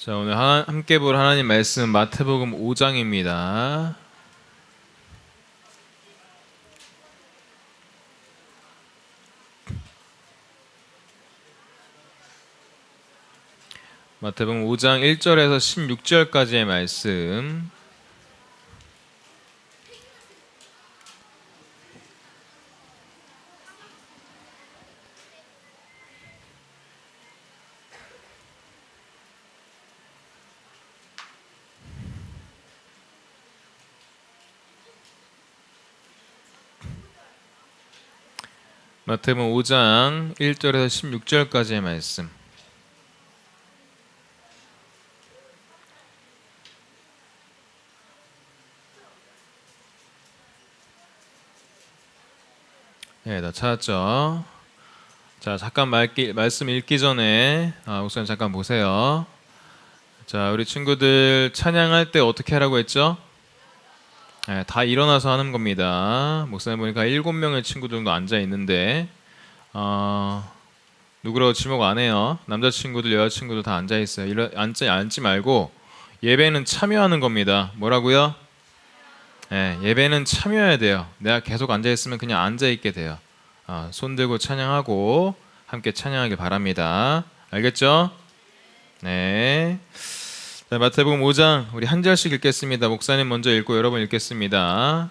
자, 오늘 함께 볼 하나님 말씀 마태복음 5장입니다. 마태복음 5장 1절에서 16절까지의 말씀. 마태복음 5장 1절에서 16절까지의 말씀. 네, 다 찾았죠? 자, 잠깐 말씀 읽기 전에 우선 잠깐 보세요. 자, 우리 친구들 찬양할 때 어떻게 하라고 했죠? 네, 다 일어나서 하는 겁니다. 목사님 보니까 7명의 친구들 정도 앉아 있는데 누구라고 지목 안 해요. 남자친구들 여자친구들 다 앉아 있어요. 앉지 말고 예배는 참여하는 겁니다. 뭐라고요? 네, 예배는 참여해야 돼요. 내가 계속 앉아 있으면 그냥 앉아 있게 돼요. 손 들고 찬양하고 함께 찬양하길 바랍니다. 알겠죠? 네. 자, 마태복음 5장 우리 한 절씩 읽겠습니다. 목사님 먼저 읽고 여러 번 읽겠습니다.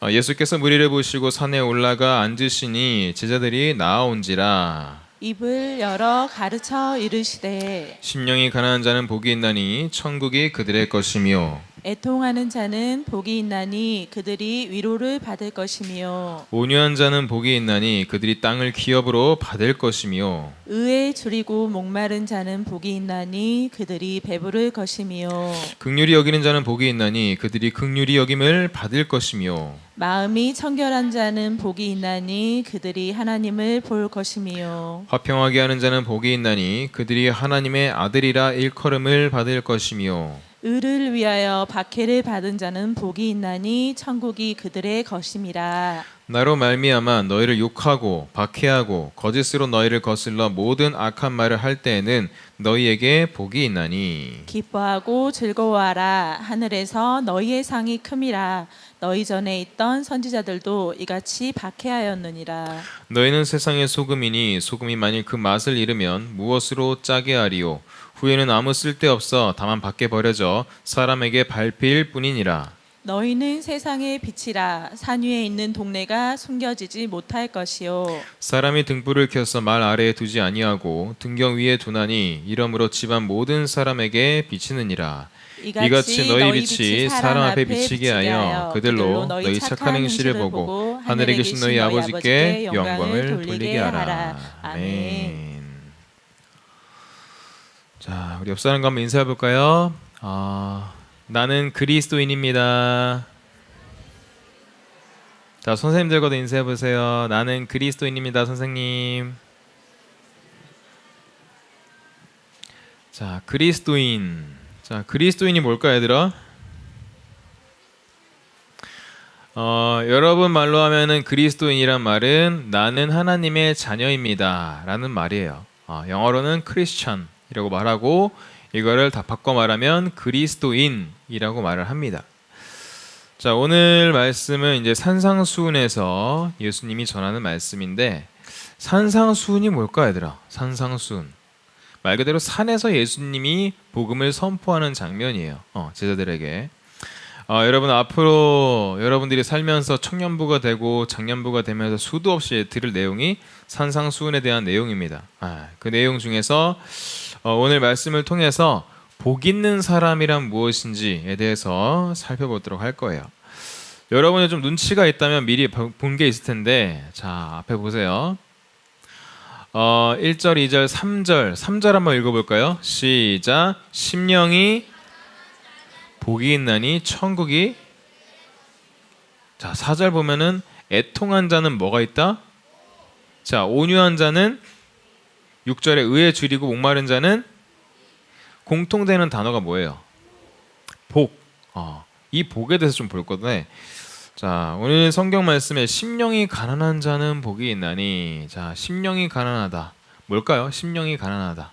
예수께서 무리를 보시고 산에 올라가 앉으시니 제자들이 나아온지라. 입을 열어 가르쳐 이르시되 심령이 가난한 자는 복이 있나니 천국이 그들의 것이며 애통하는 자는 복이 있나니 그들이 위로를 받을 것이며 온유한 자는 복이 있나니 그들이 땅을 기업으로 받을 것이며 의에 줄이고 목마른 자는 복이 있나니 그들이 배부를 것이며 긍휼히 여기는 자는 복이 있나니 그들이 긍휼히 여김을 받을 것이며 마음이 청결한 자는 복이 있나니 그들이 하나님을 볼 것이며 화평하게 하는 자는 복이 있나니 그들이 하나님의 아들이라 일컬음을 받을 것이며 의를 위하여 박해를 받은 자는 복이 있나니 천국이 그들의 것임이라. 나로 말미암아 너희를 욕하고 박해하고 거짓으로 너희를 거슬러 모든 악한 말을 할 때에는 너희에게 복이 있나니 기뻐하고 즐거워하라. 하늘에서 너희의 상이 큼이라. 너희 전에 있던 선지자들도 이같이 박해하였느니라. 너희는 세상의 소금이니 소금이 만일 그 맛을 잃으면 무엇으로 짜게 하리요 후에는 아무 쓸데없어 다만 밖에 버려져 사람에게 밟힐 뿐이니라. 너희는 세상의 빛이라. 산 위에 있는 동네가 숨겨지지 못할 것이요 사람이 등불을 켜서 말 아래에 두지 아니하고 등경 위에 두나니 이러므로 집안 모든 사람에게 비치느니라. 이같이 너희 빛이 사람 앞에 비치게 하여 그들로 너희 착한 행실을 보고 하늘에 계신 너희 아버지께 영광을 돌리게 하라. 아멘. 자, 우리 옆 사람과 한번 인사해 볼까요? 나는 그리스도인입니다. 자, 선생님들과도 인사해 보세요. 나는 그리스도인입니다, 선생님. 자, 그리스도인. 자, 그리스도인이 뭘까, 얘들아? 여러분 말로 하면은 그리스도인이란 말은 나는 하나님의 자녀입니다 라는 말이에요. 영어로는 크리스천이라고 말하고 이거를 다 바꿔 말하면 그리스도인이라고 말을 합니다. 자, 오늘 말씀은 이제 산상수훈에서 예수님이 전하는 말씀인데 산상수훈이 뭘까, 얘들아? 산상수훈. 말 그대로 산에서 예수님이 복음을 선포하는 장면이에요. 제자들에게. 여러분 앞으로 여러분들이 살면서 청년부가 되고 장년부가 되면서 수도 없이 들을 내용이 산상수훈에 대한 내용입니다. 그 내용 중에서 오늘 말씀을 통해서 복 있는 사람이란 무엇인지에 대해서 살펴보도록 할 거예요. 여러분이 좀 눈치가 있다면 미리 본 게 있을 텐데, 자, 앞에 보세요. 1절, 2절, 3절 한번 읽어볼까요? 시작. 심령이 복이 있나니 천국이. 자, 4절 보면은 애통한 자는 뭐가 있다? 자, 온유한 자는 6절에 의에 줄이고 목마른 자는 공통되는 단어가 뭐예요? 복. 이 복에 대해서 좀 볼 건데, 자, 오늘 성경 말씀에 심령이 가난한 자는 복이 있나니. 자, 심령이 가난하다. 뭘까요? 심령이 가난하다.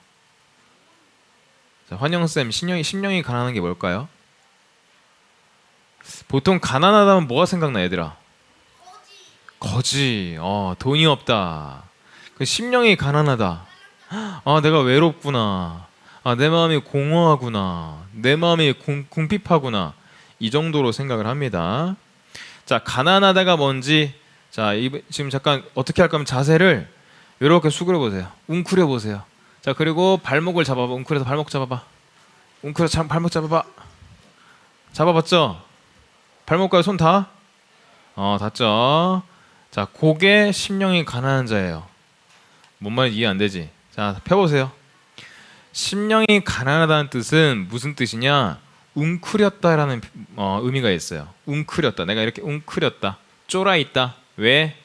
자, 환영쌤, 심령이 가난한 게 뭘까요? 보통 가난하다면 뭐가 생각나, 얘들아? 거지. 돈이 없다. 그 심령이 가난하다. 내가 외롭구나. 내 마음이 공허하구나. 내 마음이 궁핍하구나. 이 정도로 생각을 합니다. 자, 가난하다가 뭔지, 자, 지금 잠깐 어떻게 할 거면 자세를 이렇게 수그려 보세요. 웅크려 보세요. 자, 그리고 발목을 잡아봐. 웅크려서 발목 잡아봐. 웅크려서 발목 잡아봐. 잡아봤죠? 발목까지 손 다? 닿죠? 자, 그게 심령이 가난한 자예요. 뭔 말인지 이해 안 되지? 자, 펴보세요. 심령이 가난하다는 뜻은 무슨 뜻이냐? 웅크렸다라는 의미가 있어요. 웅크렸다. 내가 이렇게 웅크렸다. 쫄아있다. 왜?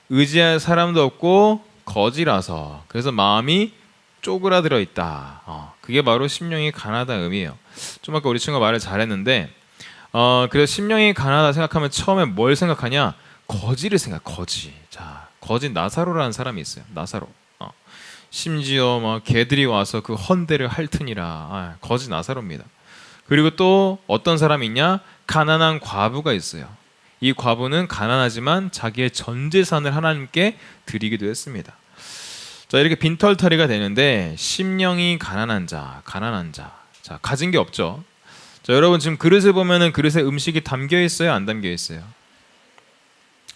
의지할 사람도 없고 거지라서. 그래서 마음이 쪼그라들어 있다. 그게 바로 심령이 가난하다는 의미예요. 좀 아까 우리 친구가 말을 잘했는데 그래서 심령이 가난하다 생각하면 처음에 뭘 생각하냐? 거지를 거지. 자, 거지 나사로라는 사람이 있어요. 나사로. 심지어 막 개들이 와서 그 헌대를 핥으니라. 거지 나사로입니다. 그리고 또 어떤 사람이 있냐? 가난한 과부가 있어요. 이 과부는 가난하지만 자기의 전 재산을 하나님께 드리기도 했습니다. 자, 이렇게 빈털터리가 되는데 심령이 가난한 자. 자, 가진 게 없죠. 자, 여러분 지금 그릇을 보면은 그릇에 음식이 담겨 있어요, 안 담겨 있어요?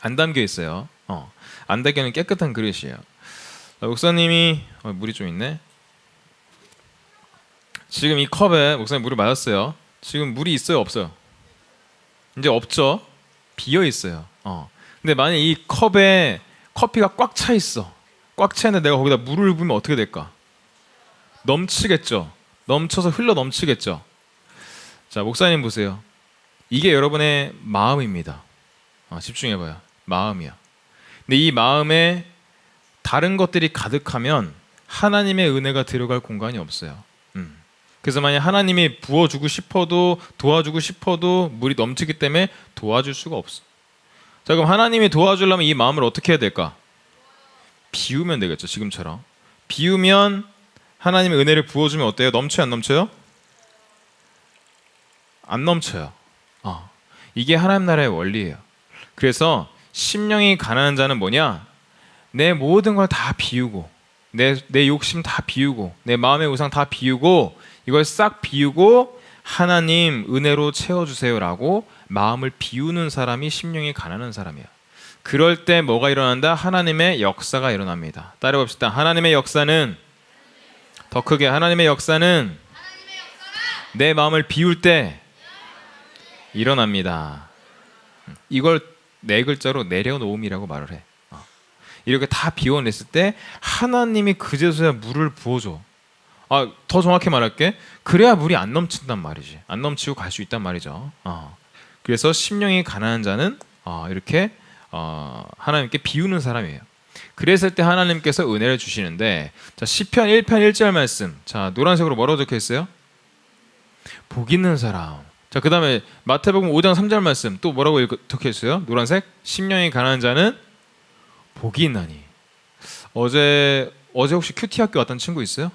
안 담겨 있어요. 안 담겨는 깨끗한 그릇이에요. 자, 목사님이 물이 좀 있네. 지금 이 컵에 목사님 물을 마셨어요. 지금 물이 있어요, 없어요? 이제 없죠. 비어 있어요. 근데 만약 이 컵에 커피가 꽉 차 있어. 꽉 차 있는데 내가 거기다 물을 부으면 어떻게 될까? 넘치겠죠. 넘쳐서 흘러 넘치겠죠. 자, 목사님 보세요. 이게 여러분의 마음입니다. 집중해봐요. 마음이야. 근데 이 마음에 다른 것들이 가득하면 하나님의 은혜가 들어갈 공간이 없어요. 그래서 만약 하나님이 부어주고 싶어도 도와주고 싶어도 물이 넘치기 때문에 도와줄 수가 없어. 자, 그럼 하나님이 도와주려면 이 마음을 어떻게 해야 될까? 비우면 되겠죠. 지금처럼 비우면 하나님의 은혜를 부어주면 어때요? 넘쳐요, 안 넘쳐요? 안 넘쳐요. 이게 하나님 나라의 원리예요. 그래서 심령이 가난한 자는 뭐냐? 내 모든 걸 다 비우고 내 욕심 다 비우고 내 마음의 우상 다 비우고 이걸 싹 비우고 하나님 은혜로 채워주세요라고 마음을 비우는 사람이 심령이 가난한 사람이야. 그럴 때 뭐가 일어난다? 하나님의 역사가 일어납니다. 따라봅시다. 하나님의 역사는 더 크게 하나님의 역사는 내 마음을 비울 때 일어납니다. 이걸 네 글자로 내려놓음이라고 말을 해. 이렇게 다 비워냈을 때 하나님이 그제서야 물을 부어줘. 더 정확히 말할게. 그래야 물이 안 넘친단 말이지. 안 넘치고 갈 수 있단 말이죠. 그래서 심령이 가난한 자는 이렇게 하나님께 비우는 사람이에요. 그랬을 때 하나님께서 은혜를 주시는데, 자, 시편 1편 1절 말씀. 자, 노란색으로 뭐라고 적혀 있어요? 복 있는 사람. 자, 그 다음에 마태복음 5장 3절 말씀 또 뭐라고 적혀 있어요? 노란색. 심령이 가난한 자는 복이 있나니. 어제 혹시 큐티 학교 왔던 친구 있어요?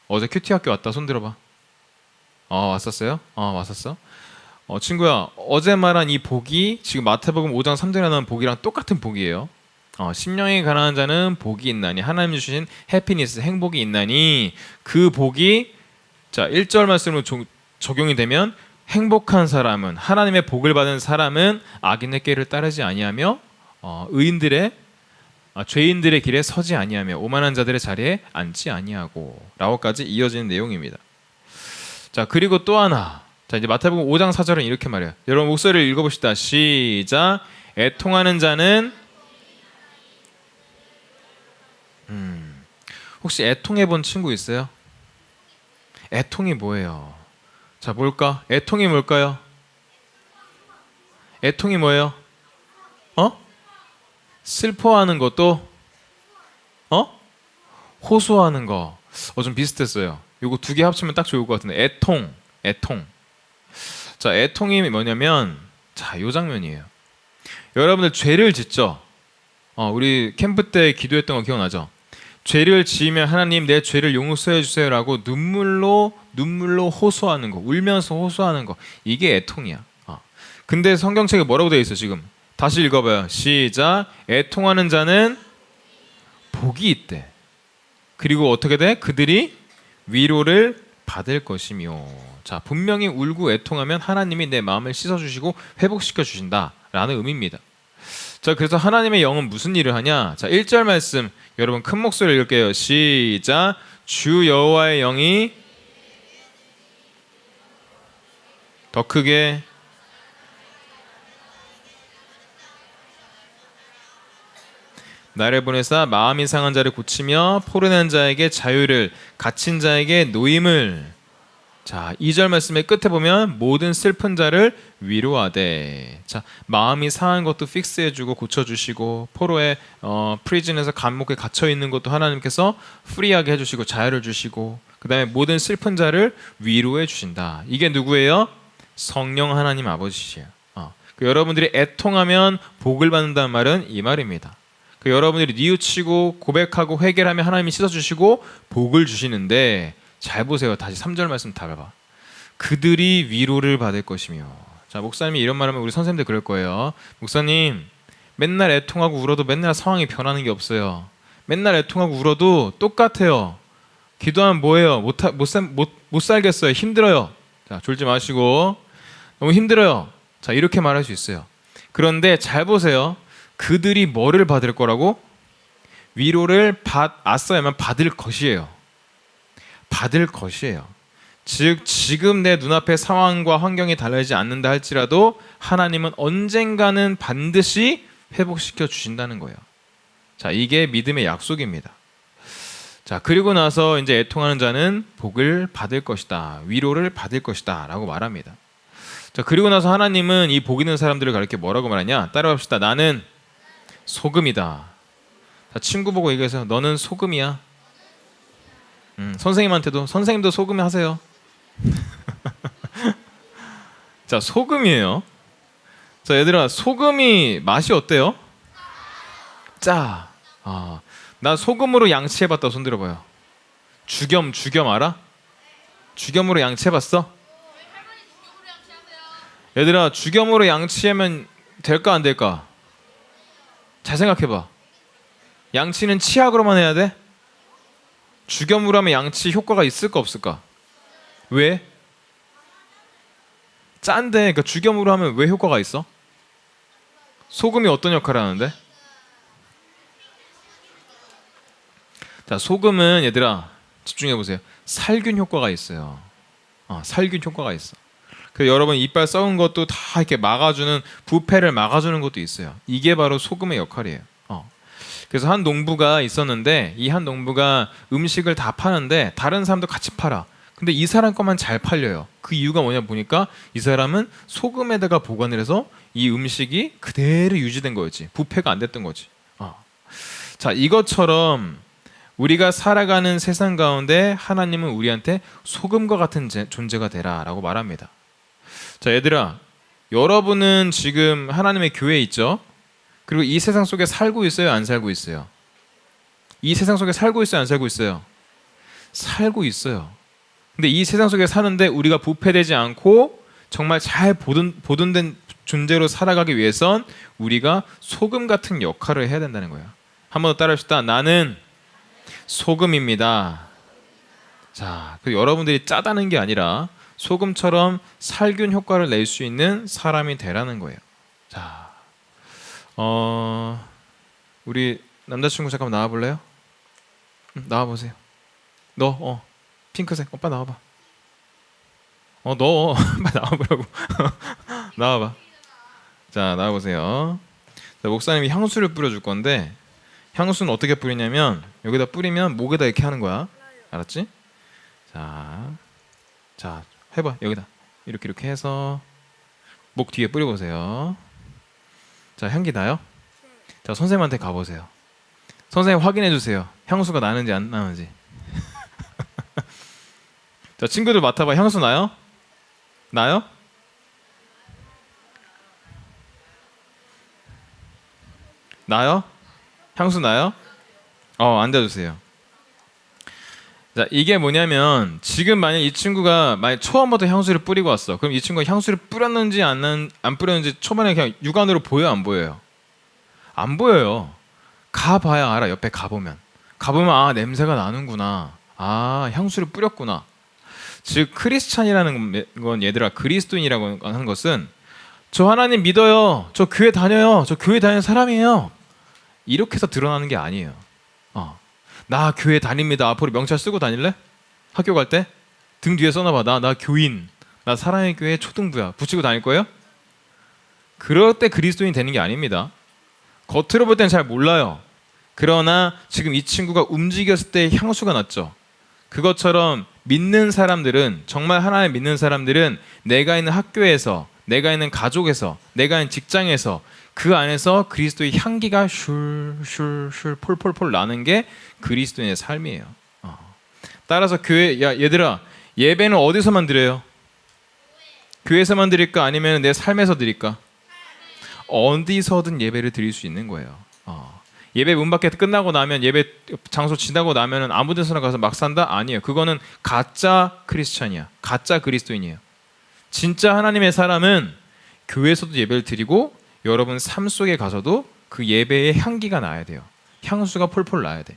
어제 큐티 학교 왔다 손 들어봐. 왔었어요? 왔었어? 친구야, 어제 말한 이 복이 지금 마태복음 5장 3절에 나온 복이랑 똑같은 복이에요. 심령이 가난한 자는 복이 있나니. 하나님 주신 해피니스, 행복이 있나니. 그 복이, 자, 1절 말씀으로 적용이 되면 행복한 사람은, 하나님의 복을 받은 사람은 악인의 길을 따르지 아니하며 죄인들의 길에 서지 아니하며 오만한 자들의 자리에 앉지 아니하고 라고까지 이어지는 내용입니다. 자, 그리고 또 하나. 자, 이제 마태복음 5장 4절은 이렇게 말해요. 여러분 목소리를 읽어봅시다. 시작. 애통하는 자는 혹시 애통해 본 친구 있어요? 애통이 뭐예요? 자, 뭘까? 애통이 뭘까요? 애통이 뭐예요? 슬퍼하는 것도 호소하는 거. 좀 비슷했어요. 요거 두 개 합치면 딱 좋을 것 같은데. 애통. 자, 애통이 뭐냐면, 자, 요 장면이에요. 여러분들 죄를 짓죠? 우리 캠프 때 기도했던 거 기억나죠? 죄를 지으면 하나님 내 죄를 용서해 주세요라고 눈물로 호소하는 거, 울면서 호소하는 거, 이게 애통이야. 근데 성경책에 뭐라고 되어 있어 지금? 다시 읽어봐요. 시작. 애통하는 자는 복이 있대. 그리고 어떻게 돼? 그들이 위로를 받을 것이며. 자, 분명히 울고 애통하면 하나님이 내 마음을 씻어주시고 회복시켜 주신다라는 의미입니다. 자, 그래서 하나님의 영은 무슨 일을 하냐? 자, 1절 말씀 여러분 큰 목소리로 읽을게요. 시작. 주 여호와의 영이 더 크게 나를 보내사 마음이 상한 자를 고치며 포로난 자에게 자유를, 갇힌 자에게 노임을. 자, 2절 말씀의 끝에 보면 모든 슬픈 자를 위로하되. 자, 마음이 상한 것도 픽스해주고 고쳐주시고, 포로의 프리즌에서 감옥에 갇혀 있는 것도 하나님께서 프리하게 해주시고 자유를 주시고, 그 다음에 모든 슬픈 자를 위로해 주신다. 이게 누구예요? 성령 하나님 아버지시에요. 여러분들이 애통하면 복을 받는다는 말은 이 말입니다. 여러분들이 뉘우치고 고백하고 회개하면 하나님이 씻어주시고 복을 주시는데, 잘 보세요. 다시 3절 말씀 다 봐봐. 그들이 위로를 받을 것이며. 자, 목사님이 이런 말하면 우리 선생님들 그럴 거예요. 목사님, 맨날 애통하고 울어도 맨날 상황이 변하는 게 없어요. 맨날 애통하고 울어도 똑같아요. 기도하면 뭐예요? 못 살겠어요. 힘들어요. 자, 졸지 마시고. 너무 힘들어요. 자, 이렇게 말할 수 있어요. 그런데 잘 보세요. 그들이 뭐를 받을 거라고? 위로를 받았어야만 받을 것이에요. 받을 것이에요. 즉 지금 내 눈앞의 상황과 환경이 달라지지 않는다 할지라도 하나님은 언젠가는 반드시 회복시켜 주신다는 거예요. 자, 이게 믿음의 약속입니다. 자, 그리고 나서 이제 애통하는 자는 복을 받을 것이다. 위로를 받을 것이다. 라고 말합니다. 자, 그리고 나서 하나님은 이 복 있는 사람들을 가르쳐 뭐라고 말하냐? 따라합시다. 나는 소금이다. 자, 친구 보고 얘기해서 너는 소금이야. 선생님한테도 선생님도 소금 하세요. 자, 소금이에요. 자, 얘들아, 소금이 맛이 어때요? 짜. 나 소금으로 양치해봤다. 손 들어봐요. 주겸 알아? 주겸으로 양치해봤어? 얘들아, 주겸으로 양치하면 될까 안 될까? 잘 생각해봐. 양치는 치약으로만 해야 돼? 주겸으로 하면 양치 효과가 있을까 없을까? 왜? 짠데. 그러니까 주겸으로 하면 왜 효과가 있어? 소금이 어떤 역할을 하는데? 자, 소금은 얘들아 집중해 보세요. 살균 효과가 있어요. 살균 효과가 있어. 그 여러분 이빨 썩은 것도 다 이렇게 막아주는, 부패를 막아주는 것도 있어요. 이게 바로 소금의 역할이에요. 그래서 한 농부가 있었는데, 이 한 농부가 음식을 다 파는데 다른 사람도 같이 팔아. 근데 이 사람 것만 잘 팔려요. 그 이유가 뭐냐 보니까 이 사람은 소금에다가 보관을 해서 이 음식이 그대로 유지된 거였지. 부패가 안 됐던 거지. 자, 이것처럼 우리가 살아가는 세상 가운데 하나님은 우리한테 소금과 같은 존재가 되라 라고 말합니다. 자, 얘들아, 여러분은 지금 하나님의 교회에 있죠? 그리고 이 세상 속에 살고 있어요? 안 살고 있어요? 이 세상 속에 살고 있어요? 안 살고 있어요? 살고 있어요. 근데 이 세상 속에 사는데 우리가 부패되지 않고 정말 잘 보존된 존재로 살아가기 위해선 우리가 소금 같은 역할을 해야 된다는 거예요. 한 번 더 따라합시다. 나는 소금입니다. 자, 그 여러분들이 짜다는 게 아니라 소금처럼 살균 효과를 낼 수 있는 사람이 되라는 거예요. 자, 우리 남자친구 잠깐만 나와볼래요? 나와보세요. 너 핑크색 오빠 나와봐. 너 빨리 나와보라고. 나와봐. 자, 나와보세요. 자, 목사님이 향수를 뿌려줄 건데, 향수는 어떻게 뿌리냐면 여기다 뿌리면 목에다 이렇게 하는 거야. 알았지? 자 해봐. 여기다 이렇게 해서 목 뒤에 뿌려보세요. 자, 향기 나요? 자, 선생님한테 가보세요. 선생님 확인해 주세요. 향수가 나는지 안 나는지. 자, 친구들 맡아봐. 향수 나요? 나요? 나요? 향수 나요? 앉아주세요. 자, 이게 뭐냐면 지금 만약 이 친구가 만약 처음부터 향수를 뿌리고 왔어. 그럼 이 친구가 향수를 뿌렸는지 안 뿌렸는지 초반에 그냥 육안으로 보여 안 보여요? 안 보여요. 가봐야 알아. 옆에 가보면 아 냄새가 나는구나. 아 향수를 뿌렸구나. 즉 크리스찬이라는 건 얘들아 그리스도인이라고 하는 것은 저 하나님 믿어요. 저 교회 다녀요. 저 교회 다니는 사람이에요. 이렇게 해서 드러나는 게 아니에요. 나 교회 다닙니다. 앞으로 명찰 쓰고 다닐래? 학교 갈 때? 등 뒤에 써놔봐. 나 교인. 나 사랑의 교회 초등부야. 붙이고 다닐 거예요? 그럴 때 그리스도인 되는 게 아닙니다. 겉으로 볼 때는 잘 몰라요. 그러나 지금 이 친구가 움직였을 때 향수가 났죠. 그것처럼 믿는 사람들은 정말 하나님 믿는 사람들은 내가 있는 학교에서 내가 있는 가족에서 내가 있는 직장에서 그 안에서 그리스도의 향기가 슐슐슐 폴폴폴 나는 게 그리스도인의 삶이에요. 따라서 교회 야 얘들아 예배는 어디서만 드려요? 교회에서만 드릴까 아니면 내 삶에서 드릴까? 어디서든 예배를 드릴 수 있는 거예요. 예배 문 밖에 끝나고 나면 예배 장소 지나고 나면은 아무 데서나 가서 막 산다? 아니에요. 그거는 가짜 크리스찬이야. 가짜 그리스도인이에요. 진짜 하나님의 사람은 교회에서도 예배를 드리고 여러분 삶 속에 가서도 그 예배의 향기가 나야 돼요. 향수가 폴폴 나야 돼.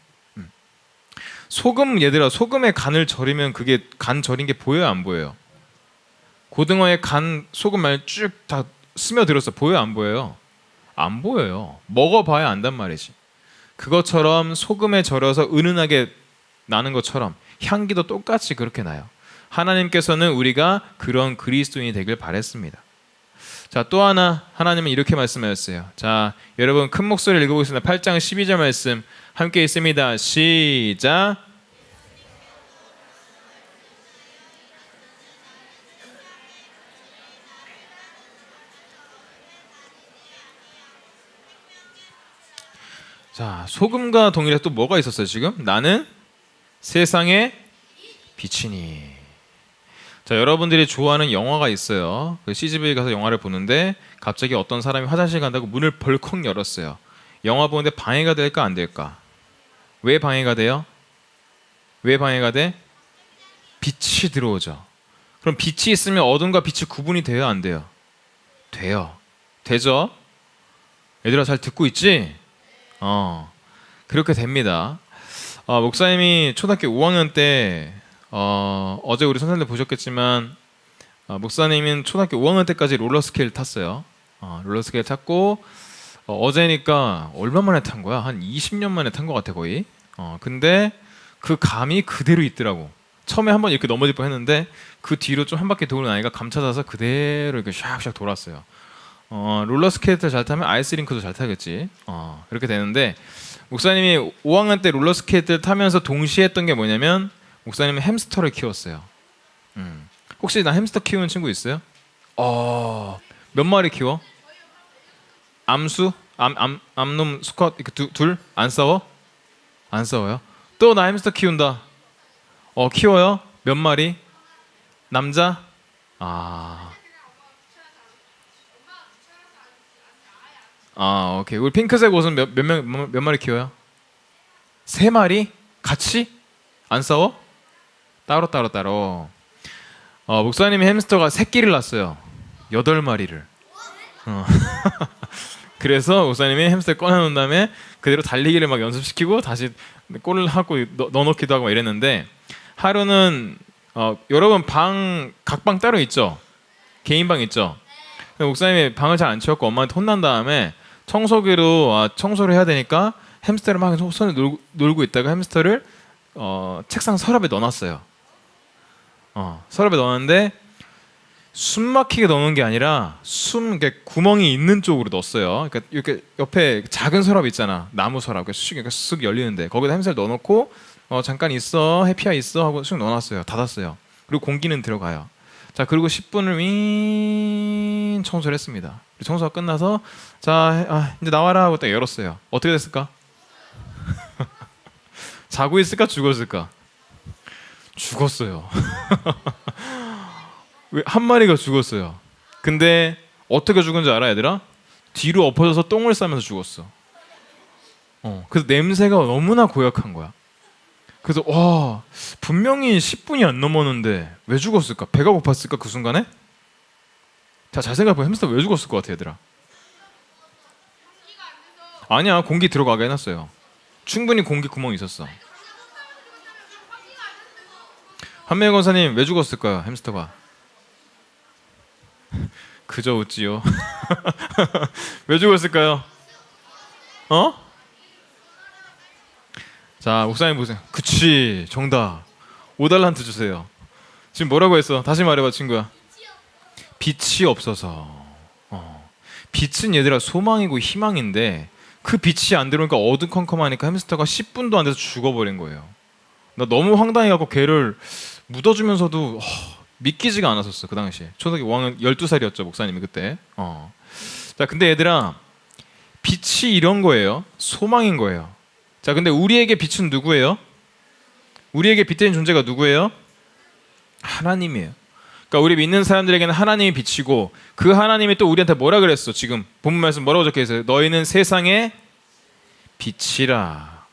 소금 얘들아 소금에 간을 절이면 그게 간 절인 게 보여요 안 보여요? 고등어에 간 소금 많이 쭉 다 스며들었어. 보여요 안 보여요? 안 보여요. 먹어봐야 안단 말이지. 그것처럼 소금에 절여서 은은하게 나는 것처럼 향기도 똑같이 그렇게 나요. 하나님께서는 우리가 그런 그리스도인이 되길 바랬습니다. 자, 또 하나 하나님은 이렇게 말씀하셨어요. 자, 여러분 큰 목소리를 읽어보겠습니다. 8장 12절 말씀 함께 있습니다. 시작. 자, 소금과 동일해 또 뭐가 있었어요 지금? 나는 세상의 빛이니. 자, 여러분들이 좋아하는 영화가 있어요. 그 CGV 가서 영화를 보는데 갑자기 어떤 사람이 화장실 간다고 문을 벌컥 열었어요. 영화 보는데 방해가 될까 안 될까? 왜 방해가 돼요? 왜 방해가 돼? 빛이 들어오죠. 그럼 빛이 있으면 어둠과 빛이 구분이 돼요 안 돼요? 돼요. 되죠? 얘들아 잘 듣고 있지? 그렇게 됩니다. 목사님이 초등학교 5학년 때 어제 우리 선생님들 보셨겠지만 목사님은 초등학교 5학년 때까지 롤러스케이트를 탔어요. 롤러스케이트 탔고 어제니까 얼마 만에 탄 거야? 한 20년 만에 탄 것 같아 거의. 근데 그 감이 그대로 있더라고. 처음에 한번 이렇게 넘어질 뻔했는데 그 뒤로 좀 한 바퀴 돌고 나니까 감 찾아서 그대로 이렇게 샥샥 돌았어요. 롤러스케이트를 잘 타면 아이스링크도 잘 타겠지. 이렇게 되는데 목사님이 5학년 때 롤러스케이트를 타면서 동시에 했던 게 뭐냐면 목사님은 햄스터를 키웠어요. 혹시 나 햄스터 키우는 친구 있어요? 몇 마리 키워? 암수? 암놈 수컷 둘? 안 싸워? 안 싸워요? 또 나 햄스터 키운다. 키워요? 몇 마리? 남자? 오케이. 우리 핑크색 옷은 몇 마리 키워요? 3마리? 같이? 안 싸워? 따로. 목사님이 햄스터가 새끼를 낳았어요. 8마리를. 그래서 목사님이 햄스터 꺼내놓은 다음에 그대로 달리기를 막 연습시키고 다시 골을 하고 넣어놓기도 하고 이랬는데 하루는 여러분 각 방 따로 있죠? 개인 방 있죠? 목사님이 방을 잘 안 치웠고 엄마한테 혼난 다음에 청소기로 청소를 해야 되니까 햄스터를 막 손에 놀고 있다가 햄스터를 책상 서랍에 넣어놨어요. 서랍에 넣었는데 숨 막히게 넣는 게 아니라 이렇게 구멍이 있는 쪽으로 넣었어요. 그러니까 이렇게 옆에 작은 서랍 있잖아. 나무 서랍. 이렇게 쑥 열리는데 거기다 햄스터를 넣어놓고 잠깐 있어. 해피야 있어 하고 쑥 넣어놨어요. 닫았어요. 그리고 공기는 들어가요. 자, 그리고 10분을 윙 청소를 했습니다. 청소가 끝나서 자, 이제 나와라 하고 딱 열었어요. 어떻게 됐을까? 자고 있을까? 죽었을까? 죽었어요. 왜 한 마리가 죽었어요. 근데 어떻게 죽은 줄 알아, 얘들아? 뒤로 엎어져서 똥을 싸면서 죽었어. 그래서 냄새가 너무나 고약한 거야. 그래서 와, 분명히 10분이 안 넘었는데 왜 죽었을까? 배가 고팠을까 그 순간에? 자, 잘 생각해보면 햄스터가 왜 죽었을 것 같아, 얘들아? 아니야, 공기 들어가게 해놨어요. 충분히 공기 구멍이 있었어. 한명희 권사님 왜 죽었을까요, 햄스터가? 그저 웃지요. 왜 죽었을까요? 어? 자, 목사님 보세요. 그치, 정답. 5달란트 주세요. 지금 뭐라고 했어? 다시 말해봐, 친구야. 빛이 없어서. 빛은 얘들아 소망이고 희망인데 그 빛이 안 들어오니까 어두컴컴하니까 햄스터가 10분도 안 돼서 죽어버린 거예요. 나 너무 황당해갖고 걔를 묻어주면서도 믿기지가 않았었어, 그 당시에. 초등학교 5학년 12살이었죠, 목사님이 그때. 자, 근데 얘들아, 빛이 이런 거예요. 소망인 거예요. 자, 근데 우리에게 빛은 누구예요? 우리에게 빛되는 존재가 누구예요? 하나님이에요. 그러니까 우리 믿는 사람들에게는 하나님이 빛이고 그 하나님이 또 우리한테 뭐라 그랬어? 지금 본문 말씀 뭐라고 적혀 있어요? 너희는 세상의 빛이라.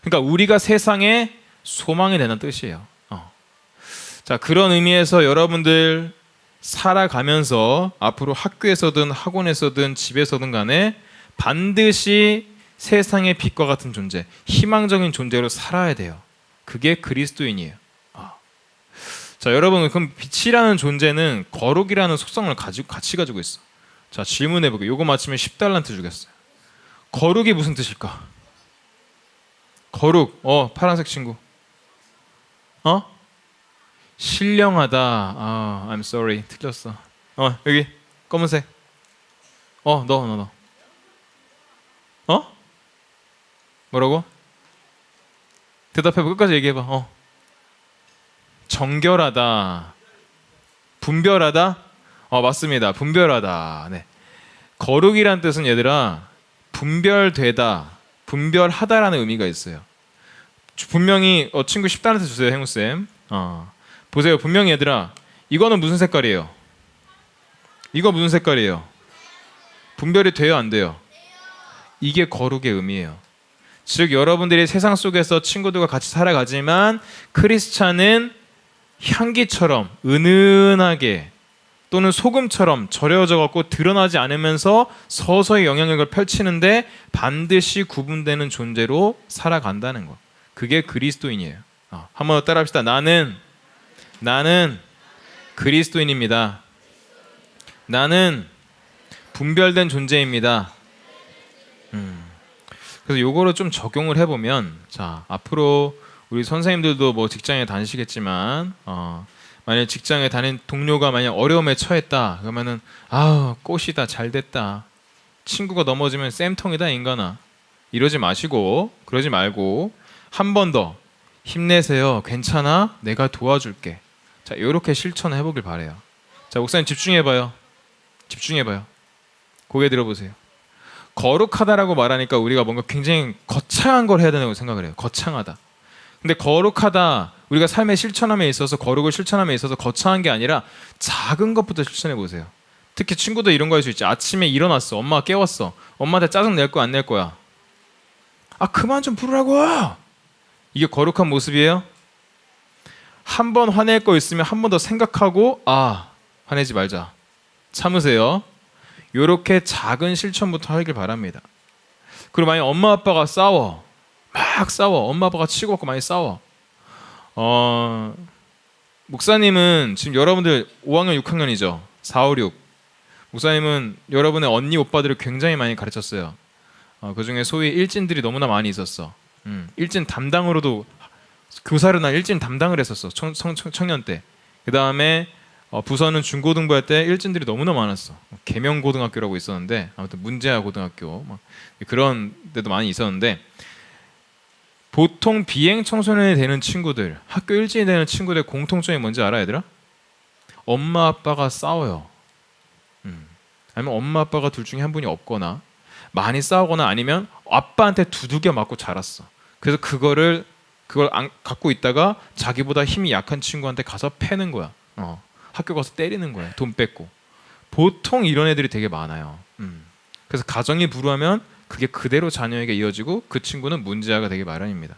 그러니까 우리가 세상의 소망이 되는 뜻이에요. 자, 그런 의미에서 여러분들 살아가면서 앞으로 학교에서든 학원에서든 집에서든 간에 반드시 세상의 빛과 같은 존재, 희망적인 존재로 살아야 돼요. 그게 그리스도인이에요. 자, 여러분, 그럼 빛이라는 존재는 거룩이라는 속성을 같이 가지고 있어. 자, 질문해볼게요. 요거 맞히면 10달란트 주겠어요. 거룩이 무슨 뜻일까? 거룩, 파란색 친구. 신령하다. I'm sorry. 틀렸어. 여기 검은색. 너. 뭐라고? 대답해봐. 끝까지 얘기해봐. 정결하다. 분별하다? 맞습니다. 분별하다. 네. 거룩이란 뜻은 얘들아 분별되다, 분별하다라는 의미가 있어요. 분명히 친구 10달러트 주세요, 행우쌤. 보세요. 분명히 얘들아 이거는 무슨 색깔이에요? 이거 무슨 색깔이에요? 분별이 돼요, 안 돼요? 이게 거룩의 의미예요. 즉 여러분들이 세상 속에서 친구들과 같이 살아가지만 크리스찬은 향기처럼 은은하게 또는 소금처럼 절여져 갖고 드러나지 않으면서 서서히 영향력을 펼치는데 반드시 구분되는 존재로 살아간다는 것. 그게 그리스도인이에요. 한 번 더 따라합시다. 나는 그리스도인입니다. 나는 분별된 존재입니다. 그래서 요거를 좀 적용을 해보면, 자, 앞으로 우리 선생님들도 뭐 직장에 다니시겠지만 만약 직장에 다닌 동료가 만약 어려움에 처했다 그러면은 꽃이다, 잘됐다, 친구가 넘어지면 쌤통이다 인간아, 이러지 마시고, 그러지 말고 한 번 더 힘내세요, 괜찮아, 내가 도와줄게. 자, 요렇게 실천을 해보길 바래요. 자, 목사님 집중해봐요. 고개 들어보세요. 거룩하다라고 말하니까 우리가 뭔가 굉장히 거창한 걸 해야 된다고 생각을 해요. 거창하다. 근데 거룩하다, 우리가 삶의 실천함에 있어서, 거룩을 실천함에 있어서 거창한 게 아니라 작은 것부터 실천해 보세요. 특히 친구도 이런 거 할 수 있지. 아침에 일어났어, 엄마가 깨웠어. 엄마한테 짜증 낼 거야, 안 낼 거야? 그만 좀 부르라고. 이게 거룩한 모습이에요? 한 번 화낼 거 있으면 한 번 더 생각하고 화내지 말자, 참으세요. 요렇게 작은 실천부터 하길 바랍니다. 그리고 만약 엄마 아빠가 싸워, 막 싸워, 엄마 아빠가 치고 받고 많이 싸워, 목사님은 지금 여러분들 5학년 6학년이죠. 4, 5, 6. 목사님은 여러분의 언니 오빠들을 굉장히 많이 가르쳤어요. 그 중에 소위 일진들이 너무나 많이 있었어. 일진 담당으로도, 교사로 난 일진 담당을 했었어, 청년 때. 그 다음에 부서는 중고등부 할 때 일진들이 너무나 많았어. 계명고등학교라고 있었는데, 아무튼 문제아 고등학교 그런 데도 많이 있었는데, 보통 비행 청소년이 되는 친구들, 학교 일진이 되는 친구들의 공통점이 뭔지 알아, 얘들아? 엄마 아빠가 싸워요. 아니면 엄마 아빠가 둘 중에 한 분이 없거나 많이 싸우거나 아니면 아빠한테 두들겨 맞고 자랐어. 그래서 그걸 갖고 있다가 자기보다 힘이 약한 친구한테 가서 패는 거야. 학교 가서 때리는 거야, 돈 뺏고. 보통 이런 애들이 되게 많아요. 그래서 가정이 불우하면 그게 그대로 자녀에게 이어지고 그 친구는 문제아가 되기 마련입니다.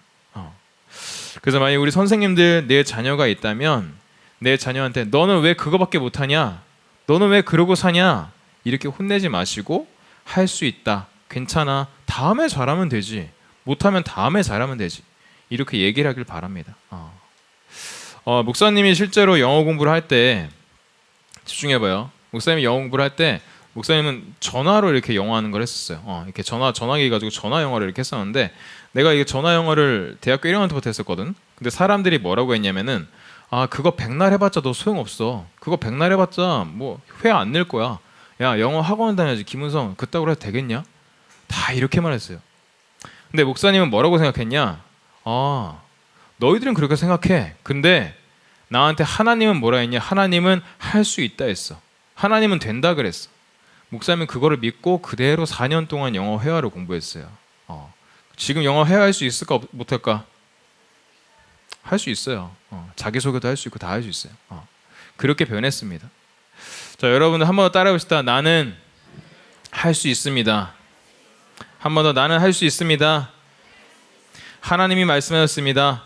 그래서 만약 우리 선생님들 내 자녀가 있다면 내 자녀한테 너는 왜 그거밖에 못하냐? 너는 왜 그러고 사냐? 이렇게 혼내지 마시고 할 수 있다. 괜찮아. 다음에 잘하면 되지. 못하면 다음에 잘하면 되지. 이렇게 얘기를 하길 바랍니다. 목사님이 실제로 영어 공부를 할 때 집중해봐요. 목사님이 영어 공부를 할 때 목사님은 전화로 이렇게 영어하는 걸 했었어요. 이렇게 전화기 가지고 전화 영어를 이렇게 했었는데 내가 이게 전화 영어를 대학교 1학년 때부터 했었거든. 근데 사람들이 뭐라고 했냐면은 그거 백날 해봤자 너 소용없어. 그거 백날 해봤자 뭐 회 안 낼 거야. 야 영어 학원 다녀야지. 김은성 그따구로 해도 되겠냐? 다 이렇게 말했어요. 근데 목사님은 뭐라고 생각했냐? 너희들은 그렇게 생각해. 근데 나한테 하나님은 뭐라 했냐? 하나님은 할 수 있다 했어. 하나님은 된다 그랬어. 목사님은 그거를 믿고 그대로 4년 동안 영어 회화를 공부했어요. 지금 영어 회화할 수 있을까 못할까? 할 수 있어요. 자기소개도 할 수 있고 다 할 수 있어요. 그렇게 변했습니다. 자, 여러분들 한 번 더 따라해 봅시다. 나는 할 수 있습니다. 한 번 더 나는 할 수 있습니다. 하나님이 말씀하셨습니다.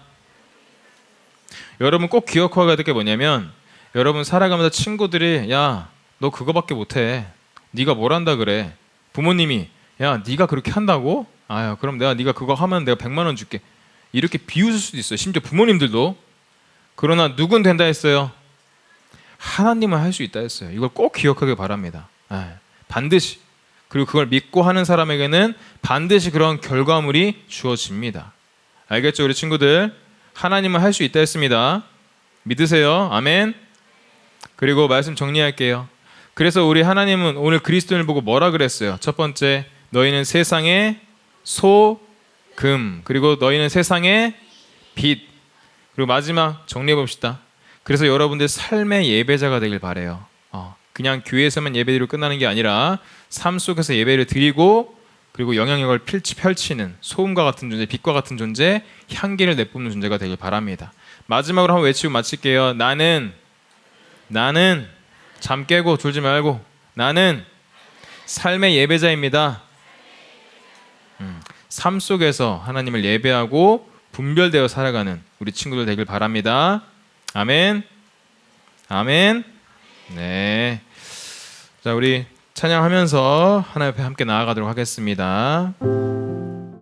여러분 꼭 기억해야 될 게 뭐냐면 여러분 살아가면서 친구들이 야, 너 그거밖에 못해. 네가 뭘 한다 그래. 부모님이 야, 네가 그렇게 한다고? 그럼 네가 그거 하면 내가 100만 원 줄게. 이렇게 비웃을 수도 있어요. 심지어 부모님들도. 그러나 누군 된다 했어요? 하나님은 할 수 있다 했어요. 이걸 꼭 기억하길 바랍니다. 반드시. 그리고 그걸 믿고 하는 사람에게는 반드시 그런 결과물이 주어집니다. 알겠죠, 우리 친구들? 하나님은 할 수 있다 했습니다. 믿으세요. 아멘. 그리고 말씀 정리할게요. 그래서 우리 하나님은 오늘 그리스도인을 보고 뭐라 그랬어요? 첫 번째, 너희는 세상의 소금, 그리고 너희는 세상의 빛. 그리고 마지막 정리해 봅시다. 그래서 여러분들 삶의 예배자가 되길 바래요. 그냥 교회에서만 예배드리고 끝나는 게 아니라 삶 속에서 예배를 드리고 그리고 영향력을 펼치는 소금과 같은 존재, 빛과 같은 존재, 향기를 내뿜는 존재가 되길 바랍니다. 마지막으로 한번 외치고 마칠게요. 나는 잠 깨고 졸지 말고 나는 삶의 예배자입니다. 삶 속에서 하나님을 예배하고 분별되어 살아가는 우리 친구들 되길 바랍니다. 아멘. 아멘. 네. 자, 우리 찬양하면서 하나님 앞에 함께 나아가도록 하겠습니다.